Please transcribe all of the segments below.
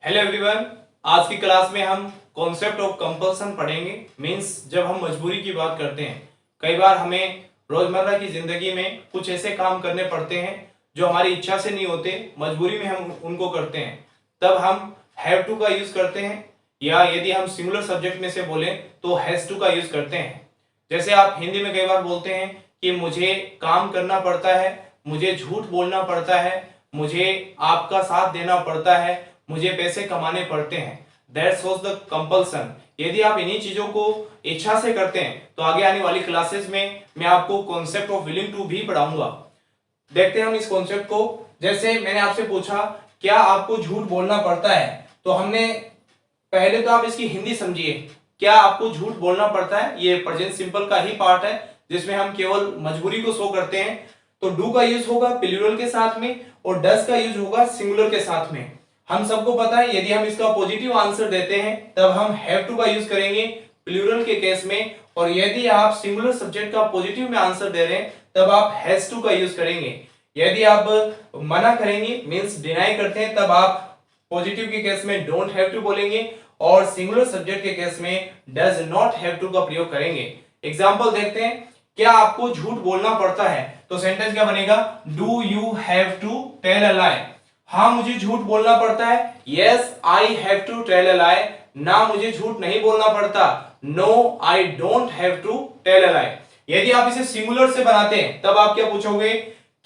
Hello everyone. आज की class में हम कॉन्सेप्ट ऑफ कंपल्सन पढ़ेंगे। मींस जब हम मजबूरी की बात करते हैं, कई बार हमें रोजमर्रा की जिंदगी में कुछ ऐसे काम करने पड़ते हैं जो हमारी इच्छा से नहीं होते, मजबूरी में हम उनको करते हैं। तब हम हैव टू का यूज करते हैं, या यदि हम सिंगुलर सब्जेक्ट में से बोलें तो हैज टू का यूज करते हैं। जैसे आप हिंदी में कई बार बोलते हैं कि मुझे काम करना पड़ता है, मुझे झूठ बोलना पड़ता है, मुझे आपका साथ देना पड़ता है, मुझे पैसे कमाने पड़ते हैं। That's was the compulsion. यदि आप इन्हीं चीजों को इच्छा से करते हैं तो आगे आने वाली क्लासेस में मैं आपको कॉन्सेप्ट ऑफ विलिंग टू भी पढ़ाऊंगा। देखते हैं हम इस कॉन्सेप्ट को। जैसे मैंने आपसे पूछा क्या आपको झूठ बोलना पड़ता है, तो हमने पहले तो आप इसकी हिंदी समझिए। क्या आपको झूठ बोलना पड़ता है, ये प्रेजेंट सिंपल का ही पार्ट है जिसमें हम केवल मजबूरी को शो करते हैं। तो डू का यूज होगा प्लूरल के साथ में और डज का यूज होगा सिंगुलर के साथ में। हम सबको पता है यदि हम इसका पॉजिटिव आंसर देते हैं तब हम हैव टू का यूज करेंगे प्लूरल के केस में, और यदि आप सिंगुलर सब्जेक्ट का पॉजिटिव में आंसर दे रहे हैं तब आप हैज टू का यूज करेंगे। यदि आप मना करेंगे मींस डिनाई करते हैं तब आप पॉजिटिव के केस में डोंट हैव टू बोलेंगे और सिंगुलर सब्जेक्ट के केस में डज नॉट हैव टू का प्रयोग करेंगे। एग्जांपल देखते हैं। क्या आपको झूठ बोलना पड़ता है, तो सेंटेंस क्या बनेगा? Do you have to tell a lie. हाँ मुझे झूठ बोलना पड़ता है। Yes I have to tell a lie. ना मुझे झूठ नहीं बोलना पड़ता। No I don't have to tell a lie. यदि आप इसे सिंगुलर से बनाते हैं तब आप क्या पूछोगे?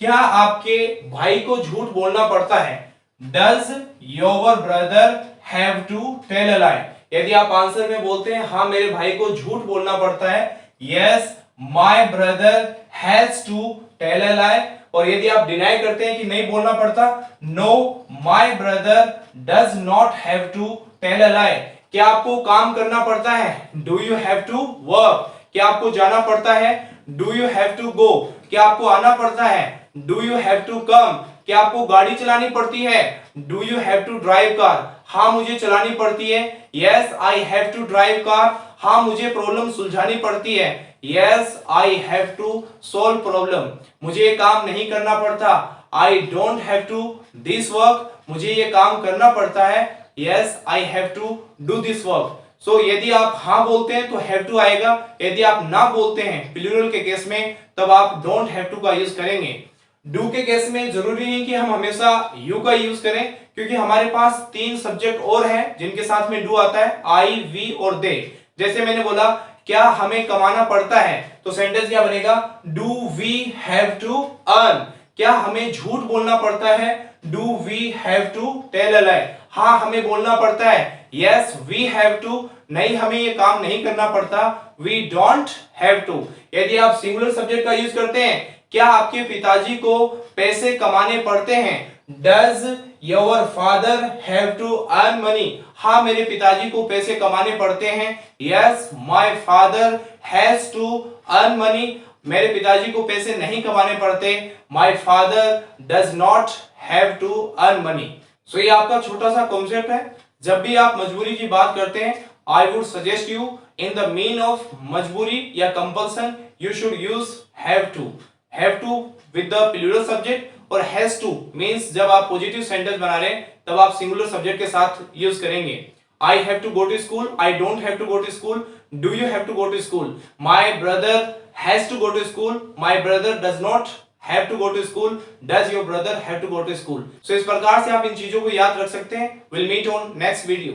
क्या आपके भाई को झूठ बोलना पड़ता है? Does your brother have to tell a lie. यदि आप आंसर में बोलते हैं हाँ मेरे भाई को झूठ बोलना पड़ता है, yes my brother has to tell a lie. और यदि आप डिनाई करते हैं कि नहीं बोलना पड़ता, no my brother does not have to tell a lie. क्या आपको काम करना पड़ता है? Do you have to work. क्या आपको जाना पड़ता है? Do you have to go. क्या आपको आना पड़ता है? Do you have to come. क्या आपको गाड़ी चलानी पड़ती है? Do you have to drive car. हाँ मुझे चलानी पड़ती है। Yes I have to drive car. हाँ मुझे प्रॉब्लम सुलझानी पड़ती है। Yes I have to solve problem. मुझे ये काम नहीं करना पड़ता। I don't have to this work. मुझे ये काम करना पड़ता है। Yes I have to do this work. सो यदि आप हाँ बोलते हैं तो हैव टू आएगा। यदि आप ना बोलते हैं प्लूरल के केस में तब आप डोंट हैव टू का यूज करेंगे। डू के केस में जरूरी नहीं कि हम हमेशा यू का यूज करें, क्योंकि हमारे पास तीन सब्जेक्ट और हैं जिनके साथ में डू आता है, आई वी और दे। जैसे मैंने बोला क्या हमें कमाना पड़ता है, तो सेंटेंस क्या बनेगा? Do we have to earn. क्या हमें झूठ बोलना पड़ता है? Do we have to tell a lie. हाँ हमें बोलना पड़ता है। Yes we have to. नहीं हमें ये काम नहीं करना पड़ता। We don't have to. यदि आप सिंगुलर सब्जेक्ट का यूज करते हैं, क्या आपके पिताजी को पैसे कमाने पड़ते हैं? Does your father have to earn money. हाँ मेरे पिताजी को पैसे कमाने पड़ते हैं। Yes my father has to earn money. मेरे पिताजी को पैसे नहीं कमाने पड़ते। My father does not have to earn money. सो ये आपका छोटा सा कॉन्सेप्ट है। जब भी आप मजबूरी की बात करते हैं, I would suggest you in the mean of मजबूरी या compulsion you should use have to. Have to with the plural subject, और हैज टू मींस जब आप पॉजिटिव सेंटेंस बना रहे हैं तब आप सिंगुलर सब्जेक्ट के साथ यूज करेंगे। I have to go to school. I don't have to go to school. Do you have to go to school. My brother has to go to school. My brother does not have to go to school. Does your brother have to go to school. सो इस प्रकार से आप इन चीजों को याद रख सकते हैं। Will meet on next video.